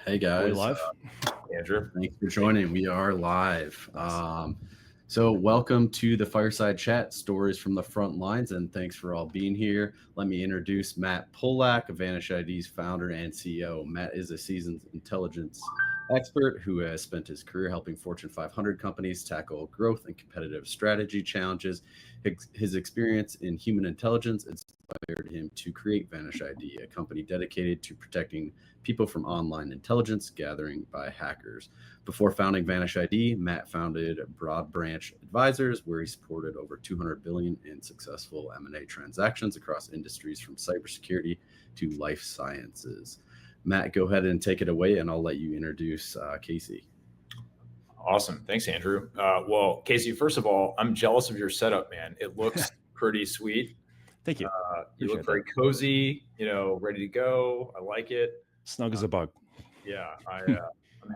Hey Are we guys, live? Andrew. thanks for joining. We are live. So welcome to the Fireside Chat, stories from the front lines, and thanks for all being here. Let me introduce Matt Polak, VanishID's founder and CEO. Matt is a seasoned intelligence expert who has spent his career helping Fortune 500 companies tackle growth and competitive strategy challenges. His experience in human intelligence inspired him to create VanishID, a company dedicated to protecting people from online intelligence gathering by hackers. Before founding VanishID, Matt founded Broad Branch Advisors, where he supported over $200 billion in successful M&A transactions across industries from cybersecurity to life sciences. Matt, go ahead and take it away, and I'll let you introduce Casey. Awesome. Thanks, Andrew. Well, Casey, first of all, I'm jealous of your setup, man. It looks pretty sweet. Thank you. You look very cozy, ready to go. I like it. Snug as a bug. Yeah, I'm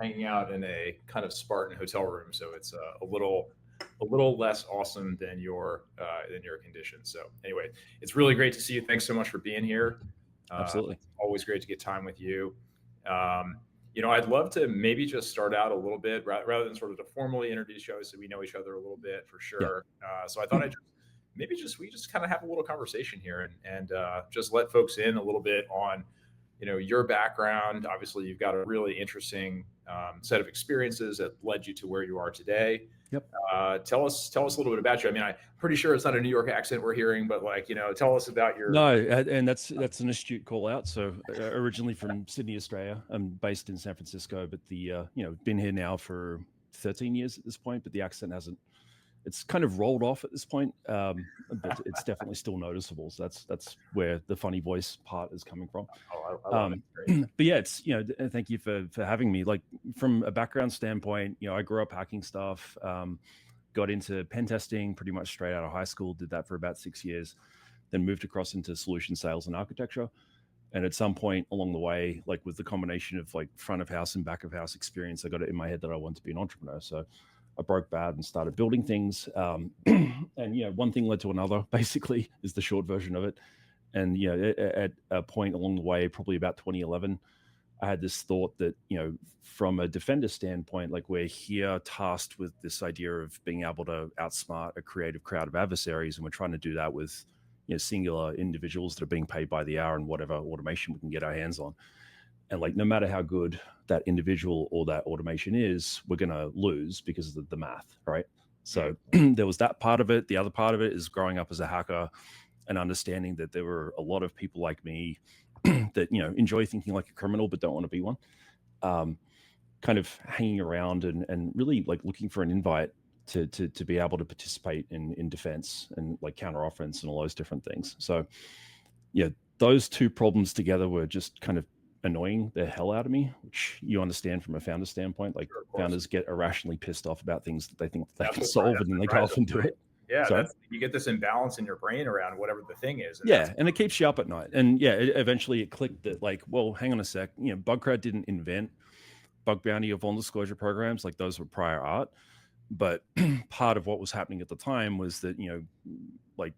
hanging out in a kind of Spartan hotel room, so it's a little less awesome than your conditions. So anyway, it's really great to see you. Thanks so much for being here. Absolutely. Always great to get time with you. I'd love to maybe just start out a little bit rather than sort of to formally introduce you, so we know each other a little bit for sure. Yeah. So I thought we just kind of have a little conversation here and just let folks in a little bit on your background. Obviously, you've got a really interesting set of experiences that led you to where you are today. Yep. Tell us a little bit about you. I mean, I'm pretty sure it's not a New York accent we're hearing, but tell us about your. No, and that's an astute call out. So originally from Sydney, Australia. I'm based in San Francisco, but been here now for 13 years at this point, but the accent it's kind of rolled off at this point, but it's definitely still noticeable. So that's where the funny voice part is coming from. Oh, I love it. But yeah, it's thank you for having me. Like from a background standpoint, I grew up hacking stuff, got into pen testing pretty much straight out of high school. Did that for about 6 years, then moved across into solution sales and architecture. And at some point along the way, like with the combination of like front of house and back of house experience, I got it in my head that I wanted to be an entrepreneur. So I broke bad and started building things. And, one thing led to another, basically, is the short version of it. And, at a point along the way, probably about 2011, I had this thought that, from a defender standpoint, like we're here tasked with this idea of being able to outsmart a creative crowd of adversaries. And we're trying to do that with, singular individuals that are being paid by the hour and whatever automation we can get our hands on. And like, no matter how good that individual or that automation is, we're going to lose because of the math, right? So there was that part of it. The other part of it is growing up as a hacker and understanding that there were a lot of people like me that, enjoy thinking like a criminal, but don't want to be one, kind of hanging around and really like looking for an invite to be able to participate in defense and like counter offense and all those different things. So those two problems together were just kind of annoying the hell out of me, which you understand from a founder standpoint. Like founders get irrationally pissed off about things that they think that they can solve, and then they go off and do it. Yeah, you get this imbalance in your brain around whatever the thing is. And it keeps you up at night. And eventually it clicked that like, well, hang on a sec. Bugcrowd didn't invent bug bounty or vulnerable disclosure programs. Like those were prior art. But part of what was happening at the time was that, like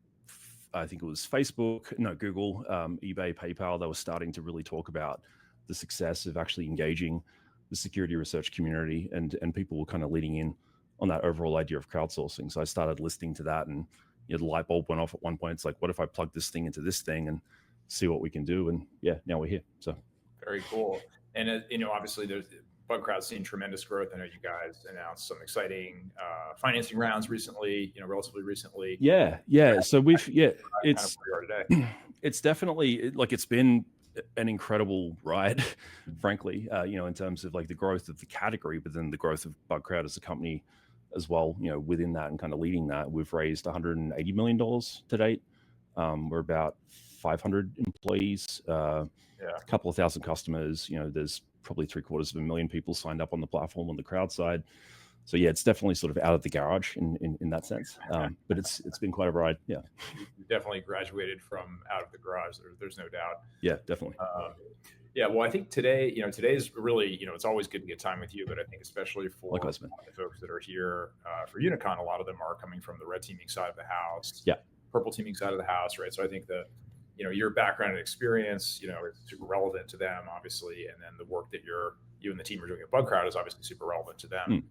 I think it was Google, eBay, PayPal, they were starting to really talk about the success of actually engaging the security research community, and people were kind of leading in on that overall idea of crowdsourcing. So I started listening to that, and the light bulb went off at one point. It's like, what if I plug this thing into this thing and see what we can do? And now we're here. So very cool. And obviously there's Bugcrowd's seen tremendous growth. I know you guys announced some exciting financing rounds recently, relatively recently. Yeah. So it's definitely like, it's been an incredible ride, frankly, in terms of like the growth of the category, but then the growth of Bugcrowd as a company as well, within that and kind of leading that. We've raised $180 million to date. We're about 500 employees, a couple of thousand customers. There's probably 750,000 people signed up on the platform on the crowd side. So it's definitely sort of out of the garage in that sense. But it's been quite a ride. Yeah. You definitely graduated from out of the garage. There's no doubt. Yeah, definitely. Well, I think today, today's really, it's always good to get time with you, but I think especially for the folks that are here for Unicon, a lot of them are coming from the red teaming side of the house, purple teaming side of the house, right? So I think your background and experience, is super relevant to them, obviously, and then the work that you and the team are doing at Bugcrowd is obviously super relevant to them.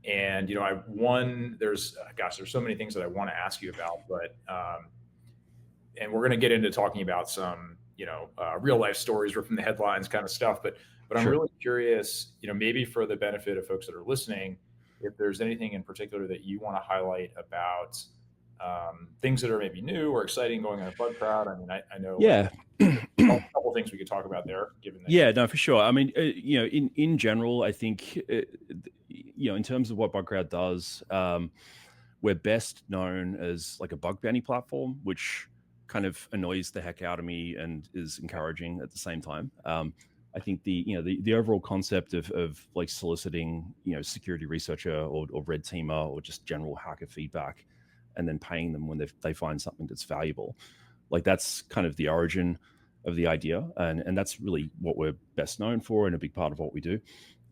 And there's so many things that I want to ask you about, but and we're going to get into talking about some real life stories from the headlines kind of stuff, but I'm really curious, maybe for the benefit of folks that are listening, if there's anything in particular that you want to highlight about things that are maybe new or exciting going on at Bugcrowd. I mean, I know a couple things we could talk about there, given that. No, for sure. I mean, in general, I think, in terms of what Bugcrowd does, we're best known as like a bug bounty platform, which kind of annoys the heck out of me and is encouraging at the same time. I think the overall concept of like soliciting, security researcher or red teamer or just general hacker feedback, and then paying them when they find something that's valuable, like that's kind of the origin of the idea, and that's really what we're best known for and a big part of what we do.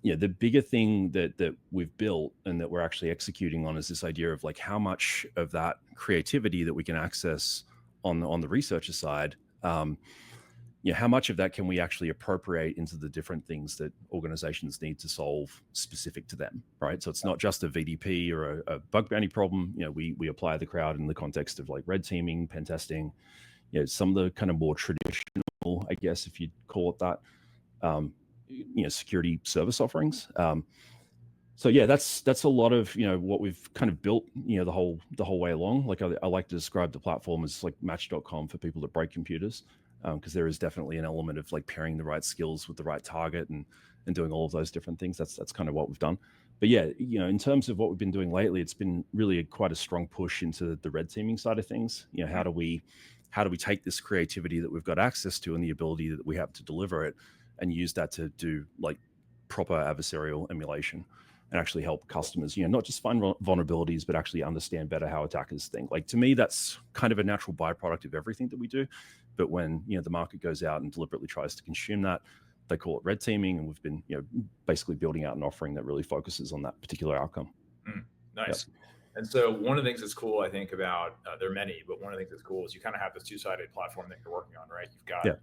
The bigger thing that we've built and that we're actually executing on is this idea of like how much of that creativity that we can access on the researcher side, how much of that can we actually appropriate into the different things that organizations need to solve specific to them, right? So it's not just a VDP or a bug bounty problem. We apply the crowd in the context of like red teaming, pen testing, some of the kind of more traditional, I guess, if you'd call it that, security service offerings. So yeah, that's a lot of what we've kind of built the whole way along. Like I like to describe the platform as like Match.com for people that break computers, because there is definitely an element of like pairing the right skills with the right target and doing all of those different things. That's kind of what we've done. But yeah, in terms of what we've been doing lately, it's been really quite a strong push into the red teaming side of things. How do we take this creativity that we've got access to and the ability that we have to deliver it and use that to do like proper adversarial emulation and actually help customers, not just find vulnerabilities, but actually understand better how attackers think. Like, to me, that's kind of a natural byproduct of everything that we do. But when, the market goes out and deliberately tries to consume that, they call it red teaming. And we've been, basically building out an offering that really focuses on that particular outcome. Nice. Yep. And so one of the things that's cool, I think, about, there are many, but one of the things that's cool is you kind of have this two-sided platform that you're working on, right? You've got,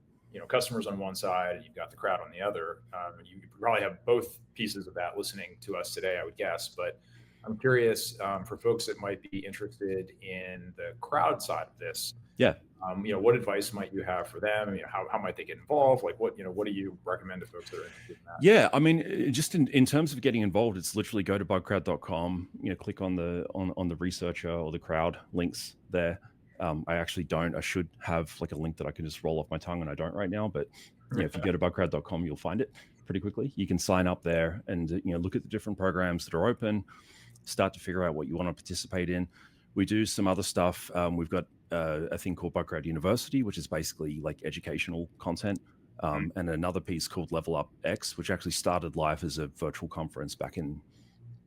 customers on one side, and you've got the crowd on the other. And you probably have both pieces of that listening to us today, I would guess. But I'm curious, for folks that might be interested in the crowd side of this. What advice might you have for them? How might they get involved? Like what do you recommend to folks that are interested in that? Yeah, I mean, just in terms of getting involved, it's literally go to bugcrowd.com, click on the researcher or the crowd links there. I actually don't. I should have like a link that I can just roll off my tongue, and I don't right now. But if you go to bugcrowd.com, you'll find it pretty quickly. You can sign up there and look at the different programs that are open, start to figure out what you want to participate in. We do some other stuff. We've got a thing called Bugcrowd University, which is basically like educational content, and another piece called Level Up X, which actually started live as a virtual conference back in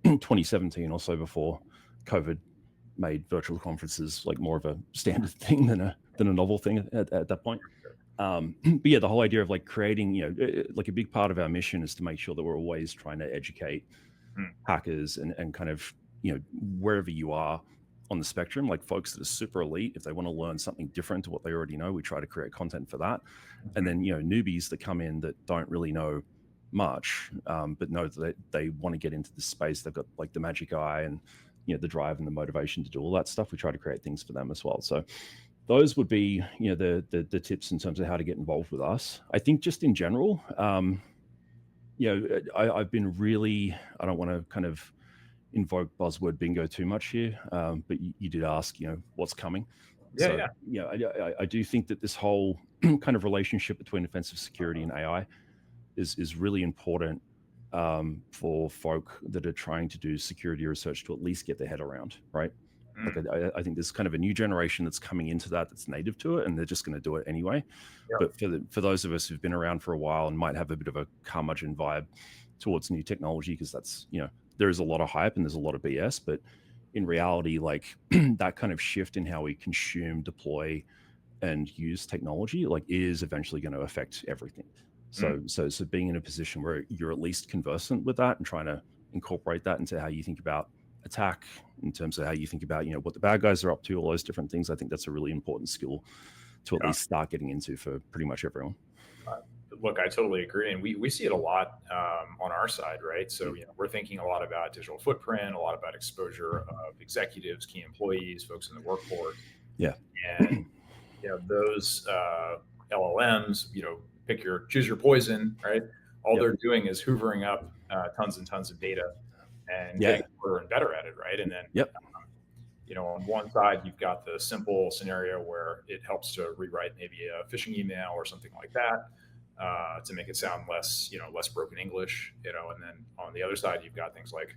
2017 or so, before COVID made virtual conferences like more of a standard thing than a novel thing at that point. But yeah, the whole idea of like creating, like a big part of our mission is to make sure that we're always trying to educate hackers and kind of, wherever you are on the spectrum, like folks that are super elite, if they want to learn something different to what they already know, we try to create content for that. And then, newbies that come in that don't really know much, but know that they want to get into this space. They've got like the magic eye and, the drive and the motivation to do all that stuff. We try to create things for them as well. So those would be, the tips in terms of how to get involved with us. I think just in general, I've been really, I don't want to kind of invoke buzzword bingo too much here, but you did ask, what's coming. I do think that this whole kind of relationship between offensive security and AI is really important for folk that are trying to do security research to at least get their head around, right? Like I think there's kind of a new generation that's coming into that's native to it, and they're just going to do it anyway. But for those of us who've been around for a while and might have a bit of a curmudgeon vibe towards new technology, because that's, there is a lot of hype and there's a lot of BS, but in reality, like that kind of shift in how we consume, deploy, and use technology, like is eventually going to affect everything. So being in a position where you're at least conversant with that and trying to incorporate that into how you think about attack, in terms of how you think about, what the bad guys are up to, all those different things. I think that's a really important skill to at least start getting into for pretty much everyone. Look, I totally agree. And we see it a lot on our side, right? So, we're thinking a lot about digital footprint, a lot about exposure of executives, key employees, folks in the workforce. Yeah. And, those LLMs, choose your poison, right? All they're doing is hoovering up tons and tons of data and getting better and better at it, right? And then, on one side, you've got the simple scenario where it helps to rewrite maybe a phishing email or something like that to make it sound less broken English, and then on the other side, you've got things like,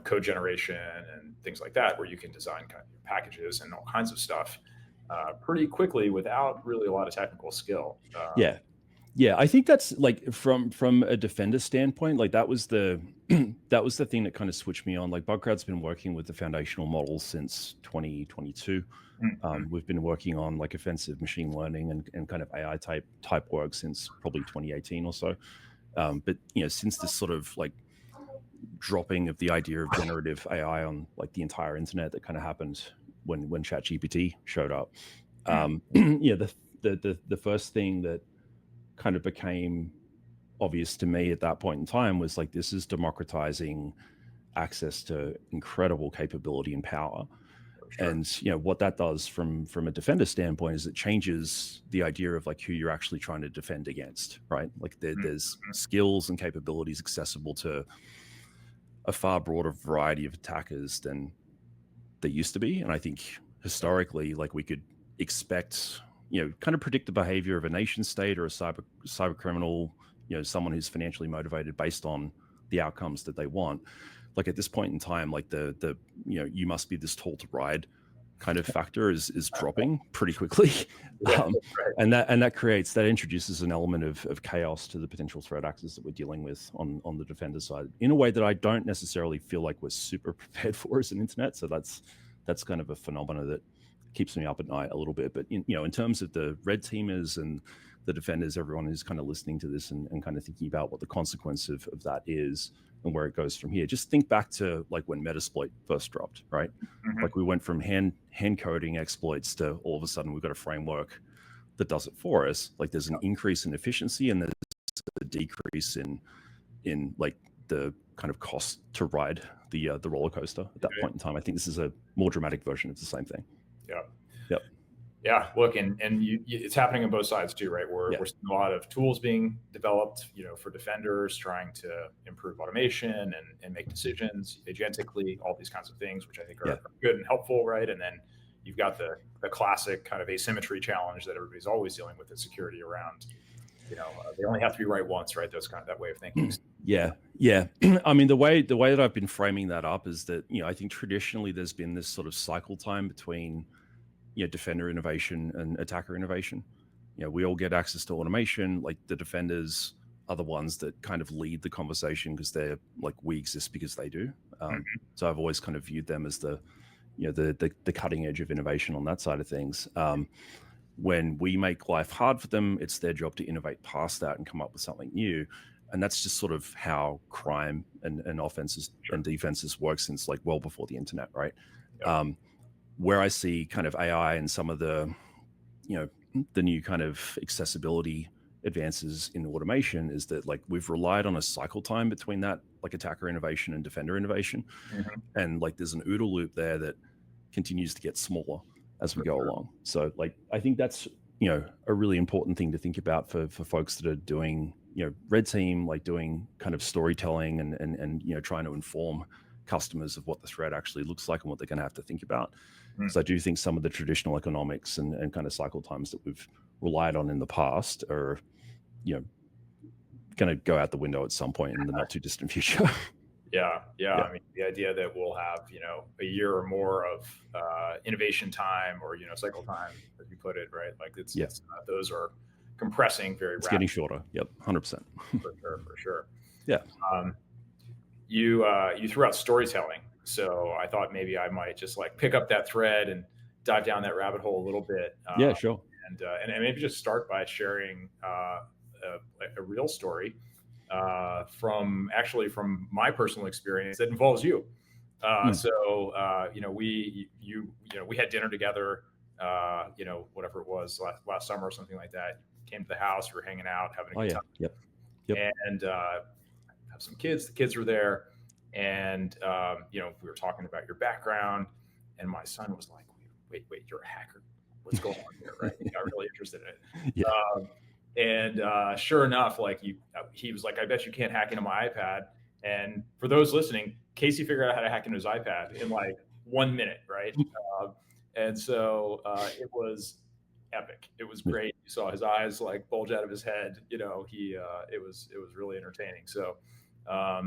code generation and things like that, where you can design kind of packages and all kinds of stuff pretty quickly without really a lot of technical skill. Yeah, I think that's like from a defender standpoint, like that was the thing that kind of switched me on. Like Bugcrowd's been working with the foundational models since 2022. We've been working on like offensive machine learning and kind of AI type work since probably 2018 or so. But since this sort of like dropping of the idea of generative AI on like the entire internet that kind of happened when ChatGPT showed up, the first thing that kind of became obvious to me at that point in time was like, this is democratizing access to incredible capability and power. Sure. And what that does from a defender standpoint is it changes the idea of like who you're actually trying to defend against, right? Like there's skills and capabilities accessible to a far broader variety of attackers than there used to be. And I think historically, like we could expect, kind of predict the behavior of a nation state or a cyber criminal, someone who's financially motivated based on the outcomes that they want. Like at this point in time, like the you must be this tall to ride kind of factor is dropping pretty quickly. And that introduces an element of chaos to the potential threat actors that we're dealing with on the defender side in a way that I don't necessarily feel like we're super prepared for as an internet. So that's kind of a phenomena that keeps me up at night a little bit. But in terms of the red teamers and the defenders, everyone who's kind of listening to this and kind of thinking about what the consequence of that is and where it goes from here. Just think back to like when Metasploit first dropped, right? Like we went from hand coding exploits to all of a sudden we've got a framework that does it for us. Like there's an increase in efficiency and there's a decrease in like the kind of cost to ride the roller coaster at that point in time. I think this is a more dramatic version of the same thing. Yeah. Look, and it's happening on both sides too, right? We're seeing a lot of tools being developed, for defenders trying to improve automation and make decisions agentically, all these kinds of things, which I think are good and helpful, right? And then you've got the classic kind of asymmetry challenge that everybody's always dealing with in security around, they only have to be right once, right? Those kind of that way of thinking. Yeah. I mean, the way that I've been framing that up is that, I think traditionally there's been this sort of cycle time between defender innovation and attacker innovation. We all get access to automation. Like the defenders are the ones that kind of lead the conversation because they're like, we exist because they do. So I've always kind of viewed them as the cutting edge of innovation on that side of things. When we make life hard for them, it's their job to innovate past that and come up with something new. And that's just sort of how crime and offenses and defenses work since like well before the internet, right? Where I see kind of AI and some of the new kind of accessibility advances in automation is that like we've relied on a cycle time between that like attacker innovation and defender innovation. And like there's an OODA loop there that continues to get smaller as we go along. So like I think that's a really important thing to think about for folks that are doing red team, like doing kind of storytelling and trying to inform customers of what the threat actually looks like and what they're going to have to think about. So I do think some of the traditional economics and kind of cycle times that we've relied on in the past are, going to go out the window at some point in the not too distant future. Yeah. I mean, the idea that we'll have, a year or more of innovation time or, cycle time, as you put it, right? Like it's those are compressing very rapidly. It's getting shorter. Yep. 100%. For sure. Yeah. You threw out storytelling. So I thought maybe I might just like pick up that thread and dive down that rabbit hole a little bit. Yeah, sure. And maybe just start by sharing a real story from my personal experience that involves you. We had dinner together, whatever it was last summer or something like that. You came to the house, we were hanging out, having a good time. Yep. And have some kids. The kids were there, and we were talking about your background, and my son was like, "Wait, you're a hacker? What's going on here?" Right? He got really interested in it. Sure enough, he was like, "I bet you can't hack into my iPad." And for those listening, Casey figured out how to hack into his iPad in like 1 minute, right? And so it was epic. It was great. You saw his eyes like bulge out of his head. It was really entertaining. So I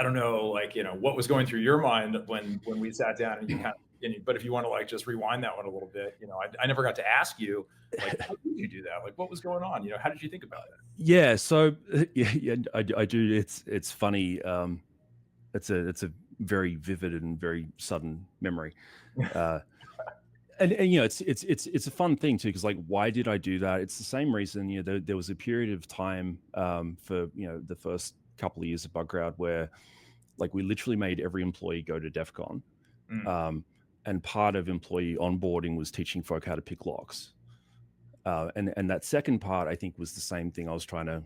don't know, what was going through your mind when we sat down and you kind of, but if you want to just rewind that one a little bit, I never got to ask you, how did you do that? What was going on? How did you think about it? Yeah. So I do. It's funny. It's a very vivid and very sudden memory. And it's a fun thing too, because why did I do that? It's the same reason. There was a period of time for the first couple of years of Bugcrowd where we literally made every employee go to DEF CON. And part of employee onboarding was teaching folk how to pick locks. And that second part, I think, was the same thing I was trying to,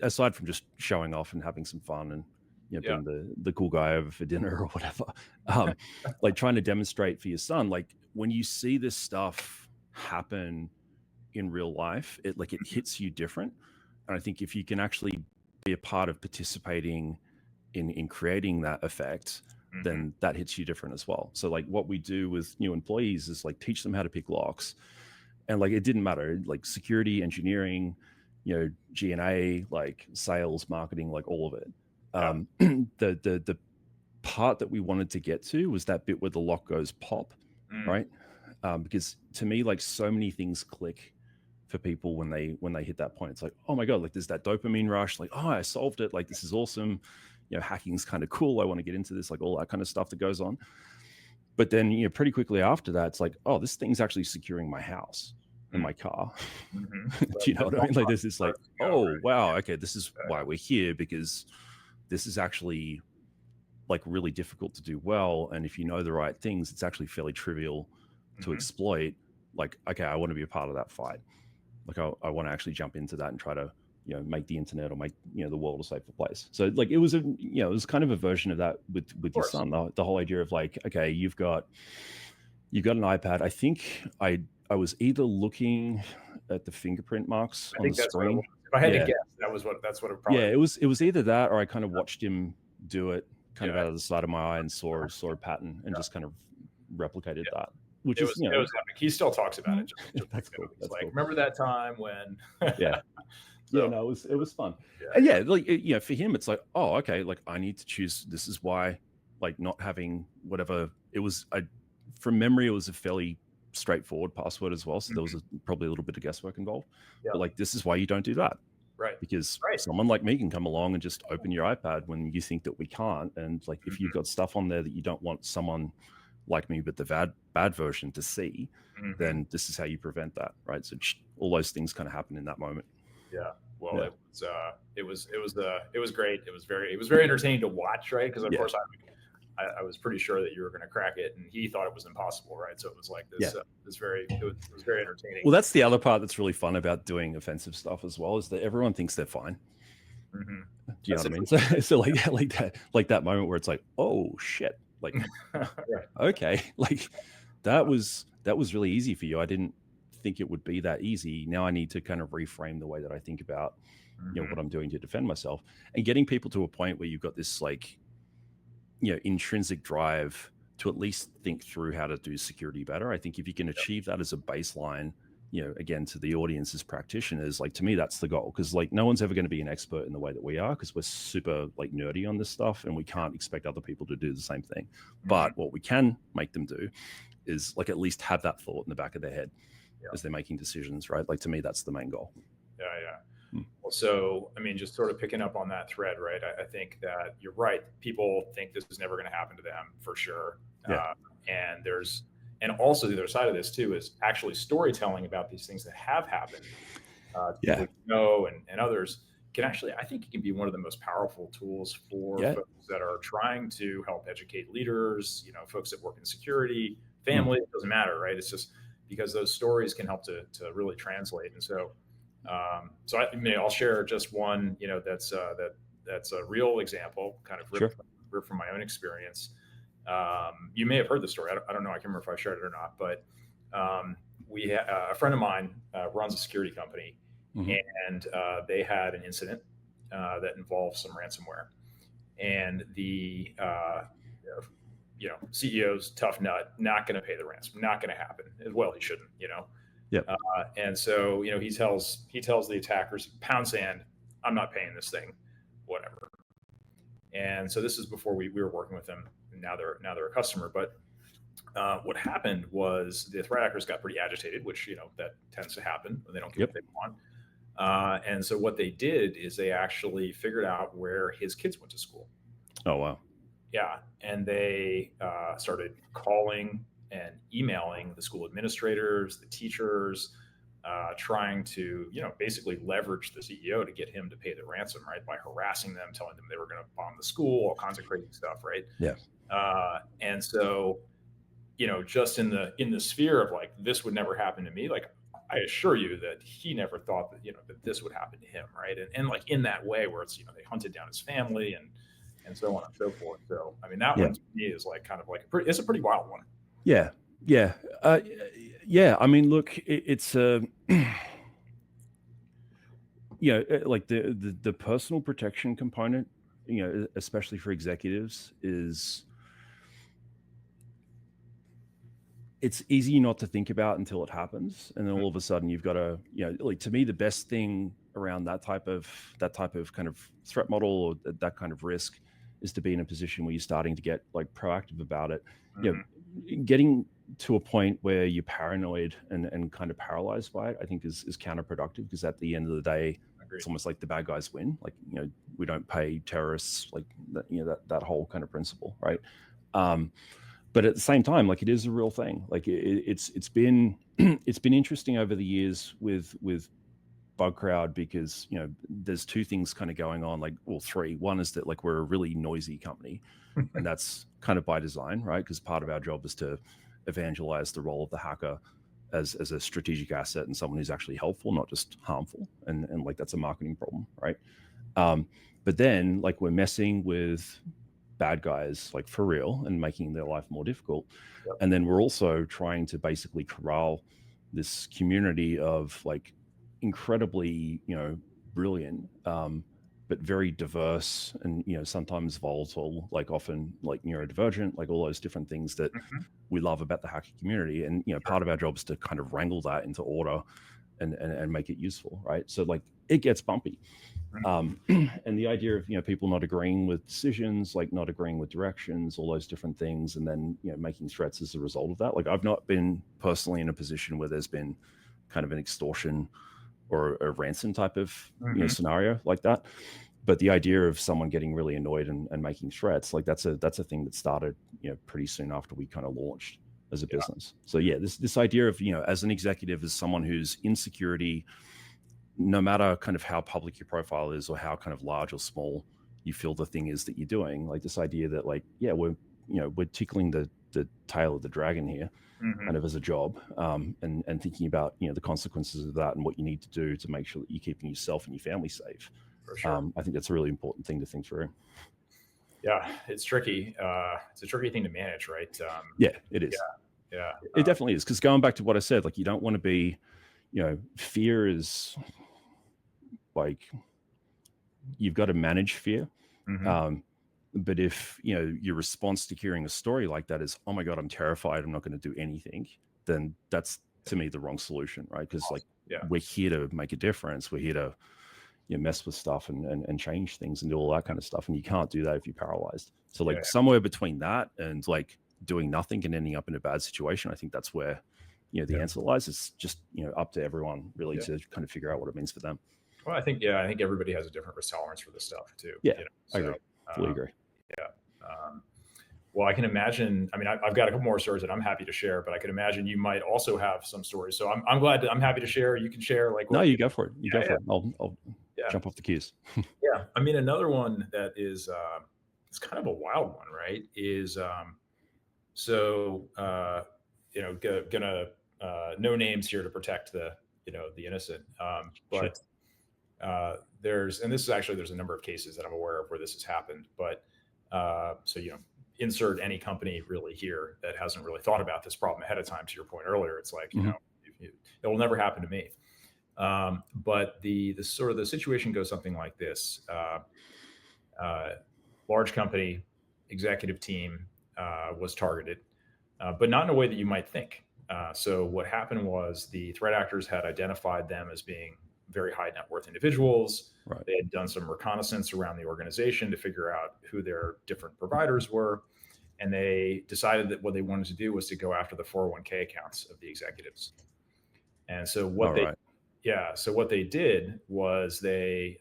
aside from just showing off and having some fun and being the cool guy over for dinner or whatever, trying to demonstrate for your son, when you see this stuff happen in real life, it hits you different. And I think if you can actually be a part of participating in creating that effect, then that hits you different as well. So what we do with new employees is teach them how to pick locks. And it didn't matter, security, engineering, G&A, sales, marketing, all of it. The part that we wanted to get to was that bit where the lock goes pop, right? Because to me, so many things click for people when they hit that point. It's oh my God, there's that dopamine rush, oh, I solved it, this is awesome. Hacking's kind of cool. I want to get into this, all that kind of stuff that goes on. But then, pretty quickly after that, it's oh, this thing's actually securing my house and my car. Do you know what I mean? This is oh, wow, okay, this is why we're here, because this is actually really difficult to do well. And if you know the right things, it's actually fairly trivial to exploit. Okay, I want to be a part of that fight. I want to actually jump into that and try to make the internet or make the world a safer place. So it was it was kind of a version of that with your son. The whole idea of okay, you've got an iPad. I think I was either looking at the fingerprint marks on the screen. If I had to guess, that's what it probably. Yeah, it was either that, or I kind of watched him do it kind of out of the side of my eye and saw a pattern and just kind of replicated that. Which it was epic. He still talks about it. That's cool. It's cool. Remember that time when? No, it was fun. And for him, it's oh, okay, I need to choose. This is why, not having whatever it was. From memory, it was a fairly straightforward password as well. So there was probably a little bit of guesswork involved. But this is why you don't do that. Right. Because someone like me can come along and just open your iPad when you think that we can't. And if you've got stuff on there that you don't want someone like me with the bad version to see, then this is how you prevent that. Right. So all those things kind of happen in that moment. Yeah. Well, it was great. It was very entertaining to watch, right? Because of course I was pretty sure that you were going to crack it, and he thought it was impossible, right? So it was this. It was very entertaining. Well, that's the other part that's really fun about doing offensive stuff as well, is that everyone thinks they're fine. Do you know what I mean? So that moment where it's oh shit, okay, that was really easy for you. I didn't think it would be that easy. Now I need to kind of reframe the way that I think about what I'm doing to defend myself, and getting people to a point where you've got this intrinsic drive to at least think through how to do security better. I think if you can achieve that as a baseline, again, to the audience as practitioners, to me, that's the goal. Because no one's ever going to be an expert in the way that we are, because we're super nerdy on this stuff, and we can't expect other people to do the same thing. But what we can make them do is at least have that thought in the back of their head as they're making decisions, right? To me, that's the main goal. Well, so, I mean, just sort of picking up on that thread, right? I think that you're right. People think this is never going to happen to them, for sure. And also the other side of this too is actually storytelling about these things that have happened. People you know, and others. I think it can be one of the most powerful tools for Yeah. folks that are trying to help educate leaders, folks that work in security, family, it doesn't matter, right? It's just because those stories can help to really translate. And so, I'll share just one, that's a real example, kind of ripped from my own experience. You may have heard the story. I don't know. I can't remember if I shared it or not, but a friend of mine runs a security company, and they had an incident that involved some ransomware, and the CEO's tough nut, not going to pay the ransom, not going to happen. Well, he shouldn't, Yep. And so, he tells the attackers, pound sand, I'm not paying this thing, whatever. And so this is before we were working with them. And now they're a customer. But what happened was the threat actors got pretty agitated, which, that tends to happen when they don't get what they want. And so what they did is they actually figured out where his kids went to school. Oh, wow. Yeah. And they started calling and emailing the school administrators, the teachers, trying to, basically leverage the CEO to get him to pay the ransom, right? By harassing them, telling them they were going to bomb the school, all kinds of crazy stuff, right? Yeah. And so, just in the sphere of like, this would never happen to me. Like, I assure you that he never thought that, that this would happen to him, right? And like in that way where it's, they hunted down his family and so on and so forth. So, I mean, that one to me is like kind of like it's a pretty wild one. Yeah. Yeah. I mean, look, it's like the personal protection component, especially for executives, it's easy not to think about until it happens. And then all of a sudden you've got to, like, to me, the best thing around that type of kind of threat model or that kind of risk is to be in a position where you're starting to get like proactive about it. Getting to a point where you're paranoid and kind of paralyzed by it, I think is counterproductive, because at the end of the day, it's almost like the bad guys win. Like, we don't pay terrorists, like that whole kind of principle, right? But at the same time, like, it is a real thing. Like it's been interesting over the years with Bugcrowd, because there's two things kind of going on, like, well, three. One is that, like, we're a really noisy company, and that's kind of by design, right? Because part of our job is to evangelize the role of the hacker as a strategic asset and someone who's actually helpful, not just harmful. And like, that's a marketing problem, right? But then, like, we're messing with bad guys, like, for real, and making their life more difficult. Yep. And then we're also trying to basically corral this community of, like, incredibly, brilliant, but very diverse and, sometimes volatile, like often like neurodivergent, like all those different things that we love about the hacker community. And, part of our job is to kind of wrangle that into order and make it useful, right? So, like, it gets bumpy. And the idea of, people not agreeing with decisions, like not agreeing with directions, all those different things, and then, making threats as a result of that. Like, I've not been personally in a position where there's been kind of an extortion or a ransom type of scenario like that. But the idea of someone getting really annoyed and making threats, like, that's a thing that started, pretty soon after we kind of launched as a business. So this idea of, as an executive, as someone who's in security, no matter kind of how public your profile is or how kind of large or small you feel the thing is that you're doing, like, this idea that, like, we're tickling the tail of the dragon here, kind of as a job, and thinking about, the consequences of that and what you need to do to make sure that you're keeping yourself and your family safe. For sure. I think that's a really important thing to think through. Yeah, it's tricky. It's a tricky thing to manage, right? Yeah, it is. Yeah. It definitely is. Because going back to what I said, like, you don't want to be, fear is like, you've got to manage fear. But if, your response to hearing a story like that is, oh my God, I'm terrified, I'm not going to do anything, then that's, to me, the wrong solution, right? Because we're here to make a difference. We're here to mess with stuff and change things and do all that kind of stuff. And you can't do that if you're paralyzed. So, like, somewhere between that and, like, doing nothing and ending up in a bad situation, I think that's where, the answer lies. It's just, up to everyone really to kind of figure out what it means for them. Well, I think everybody has a different risk tolerance for this stuff too. Yeah, I agree. Fully agree. Yeah. Well, I can imagine, I mean, I've got a couple more stories that I'm happy to share, but I can imagine you might also have some stories. So I'm happy to share. You can share, like, no, you go for it. You go for it. jump off the queues. Yeah. I mean, another one that is it's kind of a wild one, right? Is gonna no names here to protect the the innocent. But there's a number of cases that I'm aware of where this has happened. But insert any company really here that hasn't really thought about this problem ahead of time. To your point earlier, it's like it will never happen to me. But the situation goes something like this: large company, executive team was targeted, but not in a way that you might think. So what happened was the threat actors had identified them as being very high net worth individuals. Right. They had done some reconnaissance around the organization to figure out who their different providers were. And they decided that what they wanted to do was to go after the 401k accounts of the executives. And so what they did was they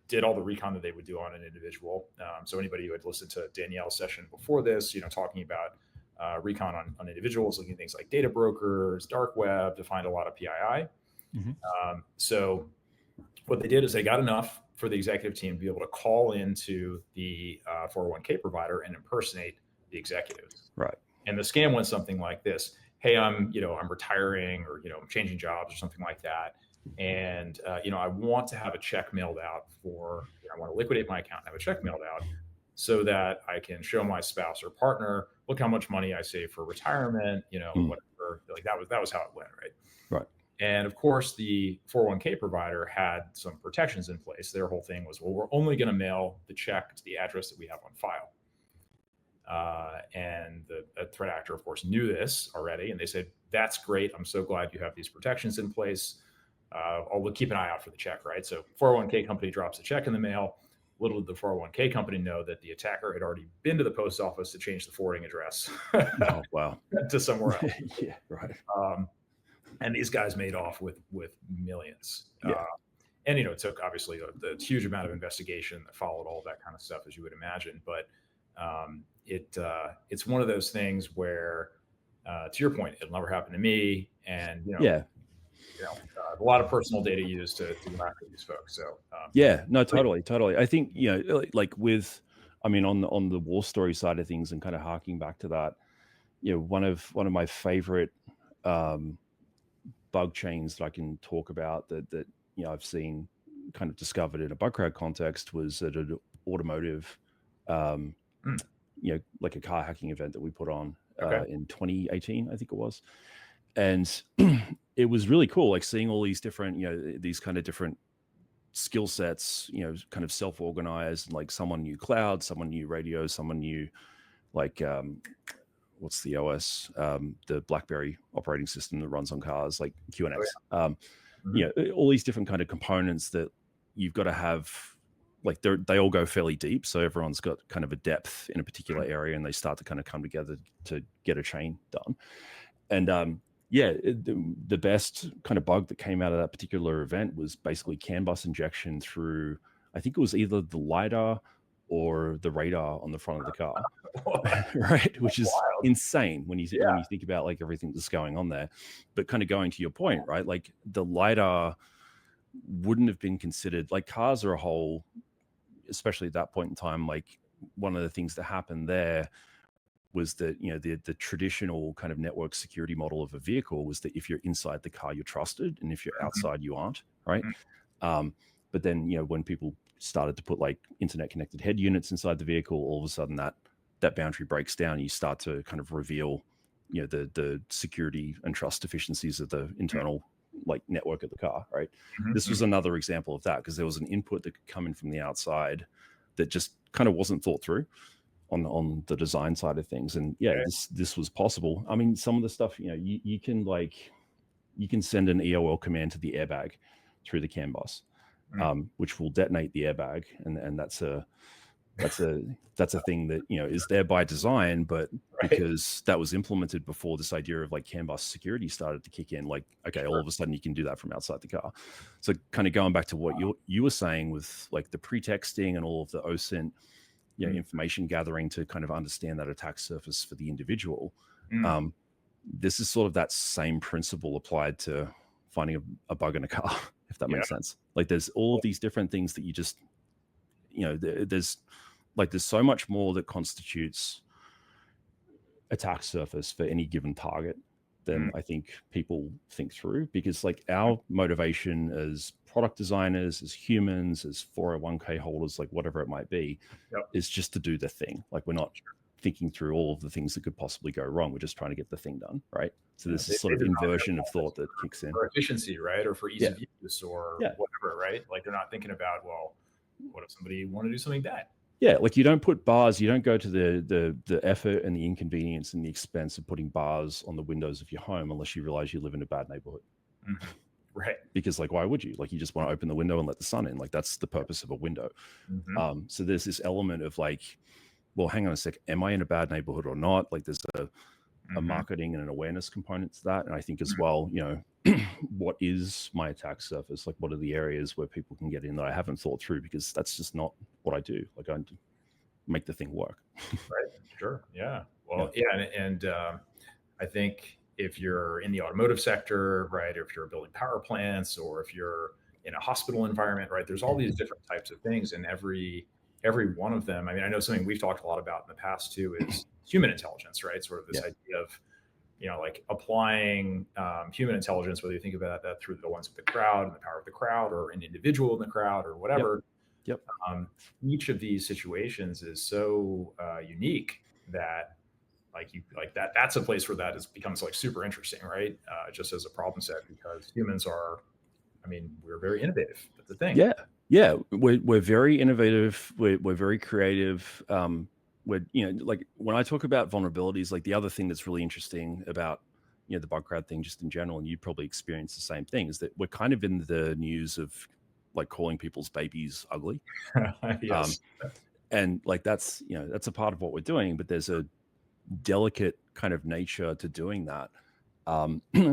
did all the recon that they would do on an individual. So anybody who had listened to Danielle's session before this, talking about recon on individuals, looking at things like data brokers, dark web, to find a lot of PII. So what they did is they got enough for the executive team to be able to call into the 401k provider and impersonate the executives. Right. And the scam went something like this: hey, I'm retiring, or I'm changing jobs or something like that, and I want to have a check mailed out for I want to liquidate my account and have a check mailed out so that I can show my spouse or partner, look how much money I saved for retirement, whatever. Like that was how it went, right? Right. And of course, the 401k provider had some protections in place. Their whole thing was, well, we're only going to mail the check to the address that we have on file. And the threat actor, of course, knew this already. And they said, that's great. I'm so glad you have these protections in place. We'll keep an eye out for the check, right? So 401k company drops a check in the mail. Little did the 401k company know that the attacker had already been to the post office to change the forwarding address Oh, wow. to somewhere else. Yeah, right. And these guys made off with millions. Yeah. And it took obviously a huge amount of investigation that followed all that kind of stuff, as you would imagine. But it's one of those things where, to your point, it'll never happen to me. And a lot of personal data used to go after these folks. So totally. I think like on the war story side of things, and kind of harking back to that, one of my favorite bug chains that I can talk about that I've seen kind of discovered in a Bugcrowd context was at an automotive, like a car hacking event that we put on in 2018, I think it was. And it was really cool, like seeing all these different, these kind of different skill sets, kind of self-organized. Like someone knew cloud, someone knew radio, someone knew like, what's the OS, the BlackBerry operating system that runs on cars, like QNX. All these different kind of components that you've got to have, like they all go fairly deep. So everyone's got kind of a depth in a particular area, and they start to kind of come together to get a chain done. And the best kind of bug that came out of that particular event was basically CAN bus injection through, I think it was either the LiDAR or the radar on the front of the car, right? Which is wild. Insane when you think about like everything that's going on there. But kind of going to your point, right? Like the LiDAR wouldn't have been considered, like cars are a whole, especially at that point in time, like one of the things that happened there was that, the traditional kind of network security model of a vehicle was that if you're inside the car, you're trusted, and if you're outside, you aren't, right? But then, when people started to put like internet connected head units inside the vehicle, all of a sudden that boundary breaks down, and you start to kind of reveal, the security and trust deficiencies of the internal like network of the car, right? This was another example of that, because there was an input that could come in from the outside that just kind of wasn't thought through on the design side of things. And this was possible. I mean, some of the stuff, you can send an EOL command to the airbag through the CAN bus, which will detonate the airbag, and that's a thing that is there by design, but because that was implemented before this idea of like CAN bus security started to kick in, like all of a sudden you can do that from outside the car. So kind of going back to what you were saying with like the pretexting and all of the OSINT information gathering to kind of understand that attack surface for the individual. This is sort of that same principle applied to finding a bug in a car, if that makes sense. Like there's all of these different things that you just, there's so much more that constitutes attack surface for any given target than I think people think through, because like our motivation as product designers, as humans, as 401k holders, like whatever it might be, is just to do the thing. Like we're not thinking through all of the things that could possibly go wrong. We're just trying to get the thing done, right? So this is sort of inversion of thought that kicks in. For efficiency, right? Or for ease of use or whatever, right? Like they're not thinking about, well, what if somebody wanted to do something bad? Yeah, like you don't put bars, you don't go to the effort and the inconvenience and the expense of putting bars on the windows of your home unless you realize you live in a bad neighborhood. Right. Because like, why would you? Like you just want to open the window and let the sun in. Like that's the purpose of a window. So there's this element of like, well, hang on a sec, am I in a bad neighborhood or not? Like there's a marketing and an awareness component to that. And I think as well, what is my attack surface? Like what are the areas where people can get in that I haven't thought through, because that's just not what I do. Like I make the thing work. Right. Sure. Yeah. Well, and I think if you're in the automotive sector, right, or if you're building power plants, or if you're in a hospital environment, right, there's all these different types of things, and every one of them. I mean, I know something we've talked a lot about in the past too is human intelligence, right? Sort of this idea of, like applying human intelligence, whether you think about that through the lens of the crowd and the power of the crowd, or an individual in the crowd, or whatever. Each of these situations is so unique that that's a place where that becomes like super interesting, right? Just as a problem set, because humans are, we're very innovative. That's the thing. Yeah, we're very innovative. We're very creative. We're, like when I talk about vulnerabilities, like the other thing that's really interesting about, the Bugcrowd thing just in general, and you probably experience the same thing, is that we're kind of in the news of like calling people's babies ugly. And like that's a part of what we're doing, but there's a delicate kind of nature to doing that.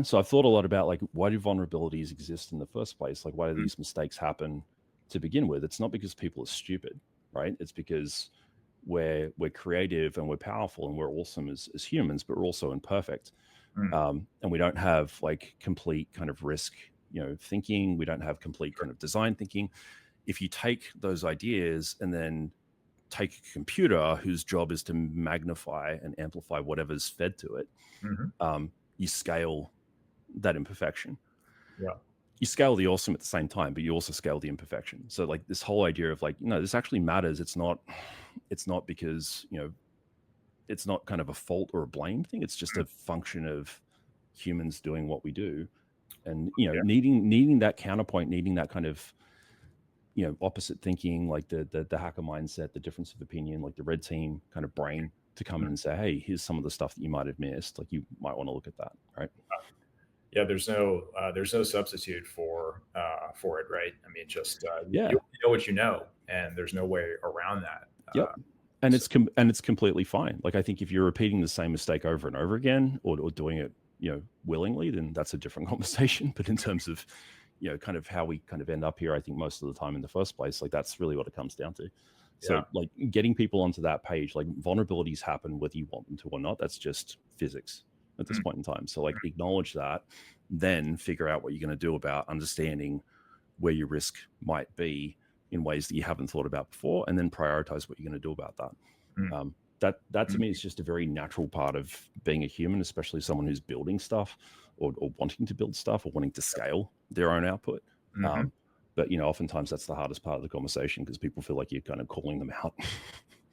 So I've thought a lot about like, why do vulnerabilities exist in the first place? Like why do these mistakes happen to begin with? It's not because people are stupid, right? It's because we're creative and we're powerful and we're awesome as humans, but we're also imperfect. And we don't have like complete kind of risk, thinking. We don't have complete kind of design thinking. If you take those ideas and then take a computer whose job is to magnify and amplify whatever's fed to it, you scale that imperfection. You scale the awesome at the same time, but you also scale the imperfection. So like this whole idea of like, this actually matters. It's not because, it's not kind of a fault or a blame thing. It's just a function of humans doing what we do. And, needing that counterpoint, needing that kind of, opposite thinking, like the hacker mindset, the difference of opinion, like the red team kind of brain to come in and say, hey, here's some of the stuff that you might have missed. Like you might want to look at that. Right. Yeah. There's no substitute for it. Right. I mean, just, you know what you know, and there's no way around that. And it's completely fine. Like I think if you're repeating the same mistake over and over again, or doing it, willingly, then that's a different conversation. But in terms of, kind of how we kind of end up here, I think most of the time in the first place, like that's really what it comes down to. So like getting people onto that page, like vulnerabilities happen whether you want them to or not. That's just physics at this point in time. So like acknowledge that, then figure out what you're going to do about understanding where your risk might be in ways that you haven't thought about before, and then prioritize what you're going to do about that. That to me is just a very natural part of being a human, especially someone who's building stuff or wanting to build stuff or wanting to scale their own output. But oftentimes that's the hardest part of the conversation, because people feel like you're kind of calling them out.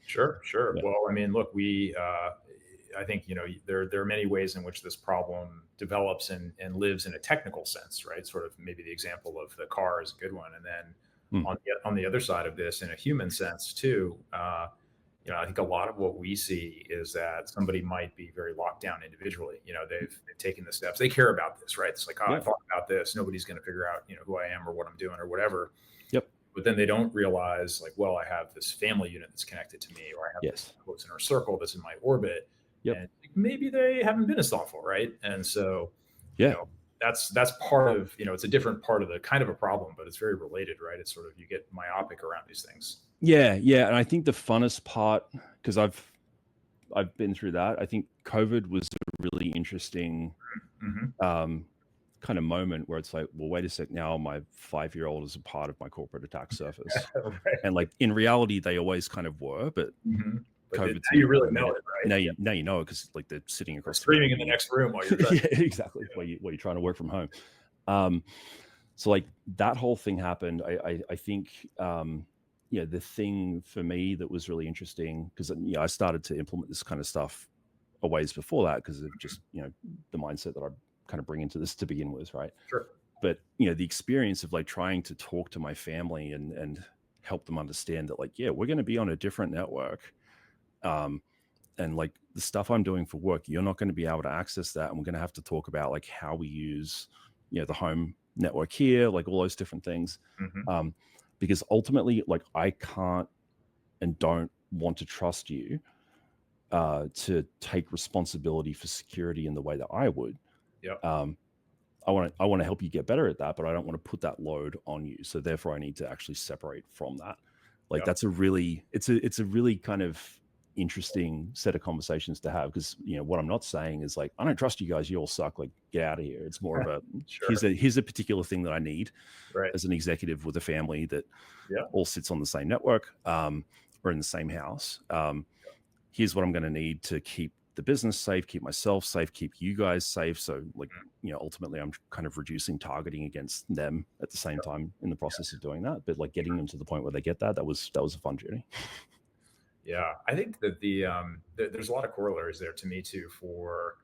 Sure. Well, I mean, look, I think, there are many ways in which this problem develops and lives in a technical sense, right? Sort of maybe the example of the car is a good one. And then on the other side of this, in a human sense too, I think a lot of what we see is that somebody might be very locked down individually. They've taken the steps. They care about this, right? It's like, I thought about this. Nobody's going to figure out, who I am or what I'm doing or whatever. But then they don't realize, like, well, I have this family unit that's connected to me, or I have this close inner circle that's in my orbit. And maybe they haven't been as thoughtful, right? And so, that's part of, it's a different part of the kind of a problem, but it's very related, right? It's sort of, you get myopic around these things. Yeah. And I think the funnest part, because I've been through that, I think COVID was a really interesting kind of moment where it's like, well, wait a sec, now my 5-year-old is a part of my corporate attack surface. Right. And like in reality, they always kind of were, but But COVID, now you really know it, right? Now you know it because like they're sitting across screaming in the next room while you're trying yeah, exactly. While you're trying to work from home. So like that whole thing happened. I think the thing for me that was really interesting, because I started to implement this kind of stuff a ways before that because of just the mindset that I kind of bring into this to begin with, right? Sure. But the experience of like trying to talk to my family and help them understand that like, yeah, we're going to be on a different network, and like the stuff I'm doing for work, you're not going to be able to access that, and we're going to have to talk about like how we use the home network here, like all those different things, because ultimately, like I can't and don't want to trust you to take responsibility for security in the way that I would. I want to help you get better at that, but I don't want to put that load on you. So therefore, I need to actually separate from that. Like that's a really kind of interesting set of conversations to have, because what I'm not saying is like, I don't trust you guys, you all suck, like get out of here. It's more of a here's a particular thing that I need as an executive with a family that all sits on the same network or in the same house. Here's what I'm going to need to keep the business safe, keep myself safe, keep you guys safe. So like, ultimately I'm kind of reducing targeting against them at the same time in the process of doing that. But like getting them to the point where they get that was a fun journey. Yeah. I think that there's a lot of corollaries there to me too for,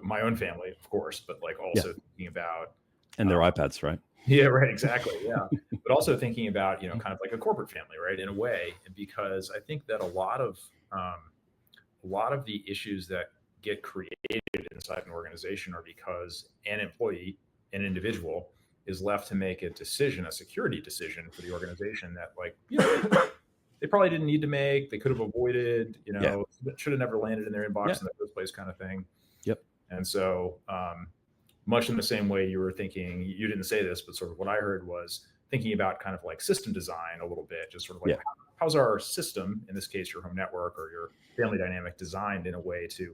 my own family, of course, but like also thinking about. And their iPads, right? Yeah, right. Exactly. Yeah. But also thinking about, kind of like a corporate family, right? In a way, because I think that a lot of the issues that get created inside an organization are because an employee, an individual, is left to make a security decision for the organization that like, they probably didn't need to make, they could have avoided, should have never landed in their inbox in the first place kind of thing. Yep. And so much in the same way you were thinking, you didn't say this, but sort of what I heard was thinking about kind of like system design a little bit, just sort of like how's our system, in this case, your home network or your family dynamic, designed in a way to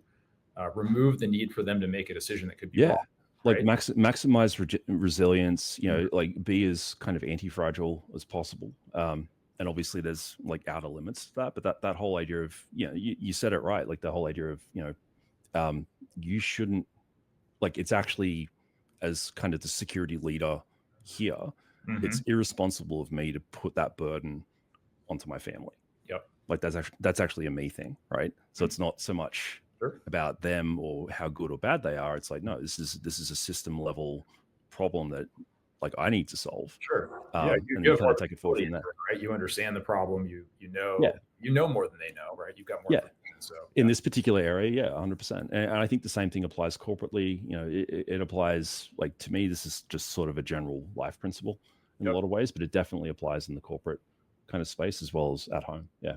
remove the need for them to make a decision that could be wrong. Like maximize resilience, like be as kind of anti-fragile as possible. And obviously there's like outer limits to that, but that whole idea of, you said it right. Like the whole idea of, you shouldn't, like, it's actually, as kind of the security leader here, it's irresponsible of me to put that burden onto my family. Yep. Like that's actually a me thing, right? So it's not so much about them or how good or bad they are. It's like, no, this is a system level problem that like I need to solve. Sure. And you kind of take it forward from there. Right. You understand the problem. You know more than they know, right? You've got more. So in this particular area, 100%. And I think the same thing applies corporately. It applies, like, to me, this is just sort of a general life principle in a lot of ways, but it definitely applies in the corporate kind of space as well as at home. Yeah.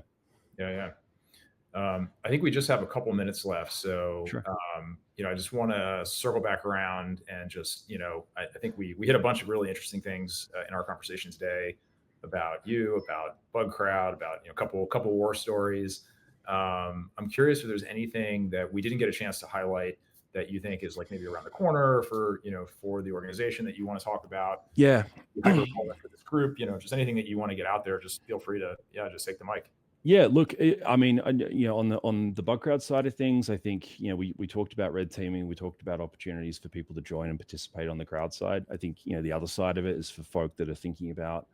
I think we just have a couple minutes left. So, I just want to circle back around and just, I think we hit a bunch of really interesting things in our conversation today about you, about Bugcrowd, about, a couple war stories. I'm curious if there's anything that we didn't get a chance to highlight that you think is like maybe around the corner for, for the organization that you want to talk about. Yeah. For this group, just anything that you want to get out there, just feel free to, just take the mic. Yeah, look, I mean, on the Bugcrowd side of things, I think, we talked about red teaming, we talked about opportunities for people to join and participate on the crowd side. I think, the other side of it is for folk that are thinking about,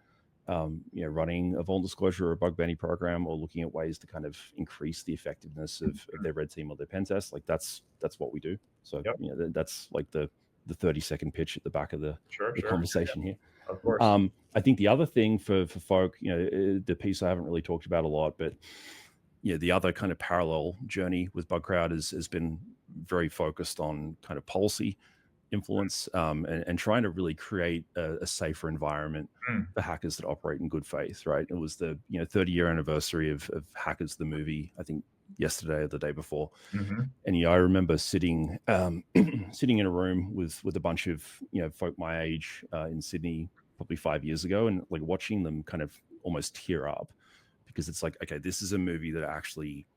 running a vulnerable disclosure or a bug bounty program, or looking at ways to kind of increase the effectiveness of their red team or their pen test. Like that's what we do. So, that's like the 30-second pitch at the back of the conversation here. Of course. I think the other thing for folk, the piece I haven't really talked about a lot, but the other kind of parallel journey with Bugcrowd has been very focused on kind of policy influence, and trying to really create a safer environment for hackers that operate in good faith, right? It was the 30-year anniversary of Hackers the movie, I think yesterday or the day before. And I remember sitting in a room with a bunch of folk my age in Sydney probably 5 years ago, and like watching them kind of almost tear up, because it's like, okay, this is a movie that actually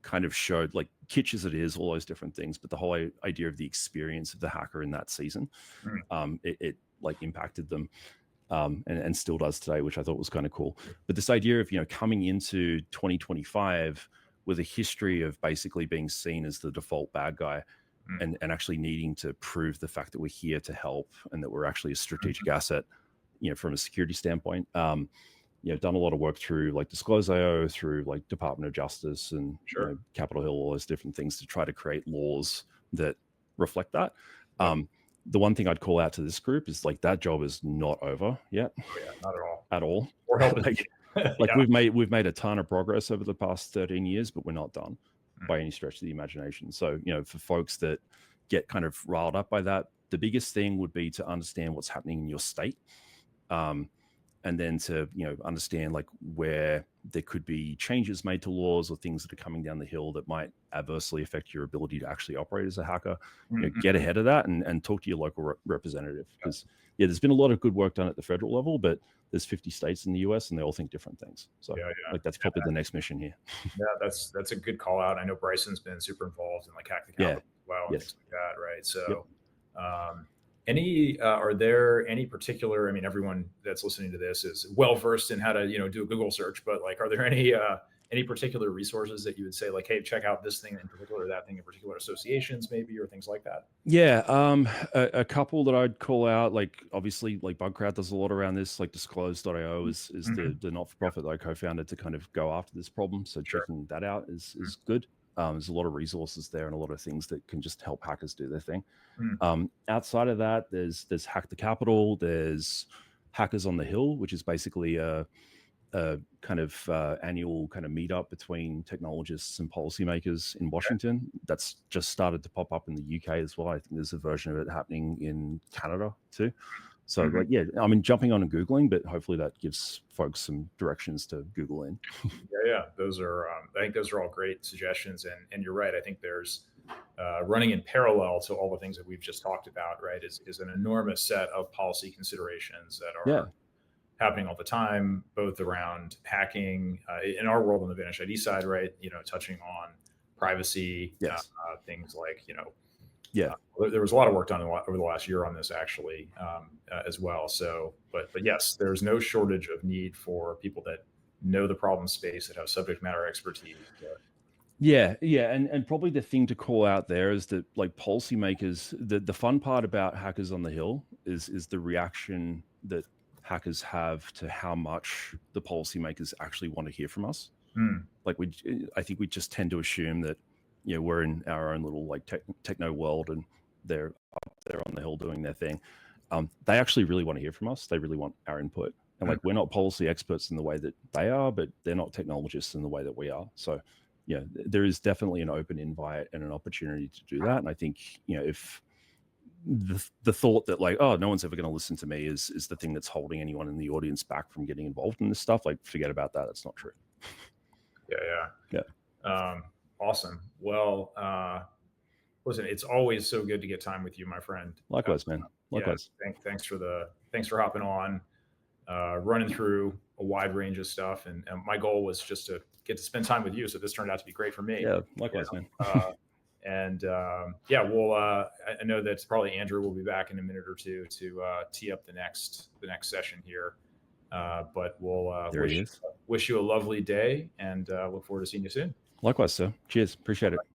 kind of showed, like, kitsch as it is, all those different things, but the whole idea of the experience of the hacker in that season, it like impacted them, and still does today, which I thought was kind of cool. But this idea of, coming into 2025 with a history of basically being seen as the default bad guy, and actually needing to prove the fact that we're here to help and that we're actually a strategic asset, from a security standpoint. Done a lot of work through like Disclose.io, through like Department of Justice and Capitol Hill, all those different things to try to create laws that reflect that. The one thing I'd call out to this group is like that job is not over yet. Yeah, not at all. At all. We're helping. Like we've made a ton of progress over the past 13 years, but we're not done by any stretch of the imagination. So, for folks that get kind of riled up by that, the biggest thing would be to understand what's happening in your state. And then to, understand like where there could be changes made to laws or things that are coming down the hill that might adversely affect your ability to actually operate as a hacker. Get ahead of that and talk to your local representative, because there's been a lot of good work done at the federal level, but there's 50 states in the US and they all think different things. So like that's probably the next mission here. Yeah, that's a good call out. I know Bryson's been super involved in like Hack the Capitol as well, and things like that, right? So are there any particular, I mean, everyone that's listening to this is well versed in how to, do a Google search, but like, are there any particular resources that you would say like, hey, check out this thing in particular, that thing in particular, associations maybe, or things like that? Yeah. A couple that I'd call out, like obviously like Bugcrowd does a lot around this, like Disclose.io is the not-for-profit that I co-founded to kind of go after this problem. So checking that out is good. There's a lot of resources there and a lot of things that can just help hackers do their thing. Outside of that, there's Hack the Capitol, there's Hackers on the Hill, which is basically a kind of annual kind of meetup between technologists and policymakers in Washington. That's just started to pop up in the UK as well. I think there's a version of it happening in Canada too. So like, I mean, jumping on and Googling, but hopefully that gives folks some directions to Google in. Those are, I think those are all great suggestions. And you're right. I think there's running in parallel to all the things that we've just talked about, right, is an enormous set of policy considerations that are happening all the time, both around hacking in our world on the VanishID side, right? Touching on privacy, things like, there was a lot of work done over the last year on this actually as well. So, but yes, there's no shortage of need for people that know the problem space, that have subject matter expertise. And probably the thing to call out there is that like policymakers, the fun part about Hackers on the Hill is the reaction that hackers have to how much the policymakers actually want to hear from us. Like I think we just tend to assume that we're in our own little like techno world and they're up there on the hill doing their thing. They actually really want to hear from us. They really want our input. And like, we're not policy experts in the way that they are, but they're not technologists in the way that we are. So there is definitely an open invite and an opportunity to do that. And I think, if the thought that like, oh, no one's ever going to listen to me is the thing that's holding anyone in the audience back from getting involved in this stuff, like forget about that. It's not true. Awesome. Well, listen, it's always so good to get time with you, my friend. Likewise, man. Likewise. Thanks for hopping on, running through a wide range of stuff. And my goal was just to get to spend time with you. So this turned out to be great for me. Yeah. Likewise, man. I know that probably Andrew will be back in a minute or two to tee up the next session here. But we'll wish you a lovely day and look forward to seeing you soon. Likewise, sir. Cheers. Appreciate it.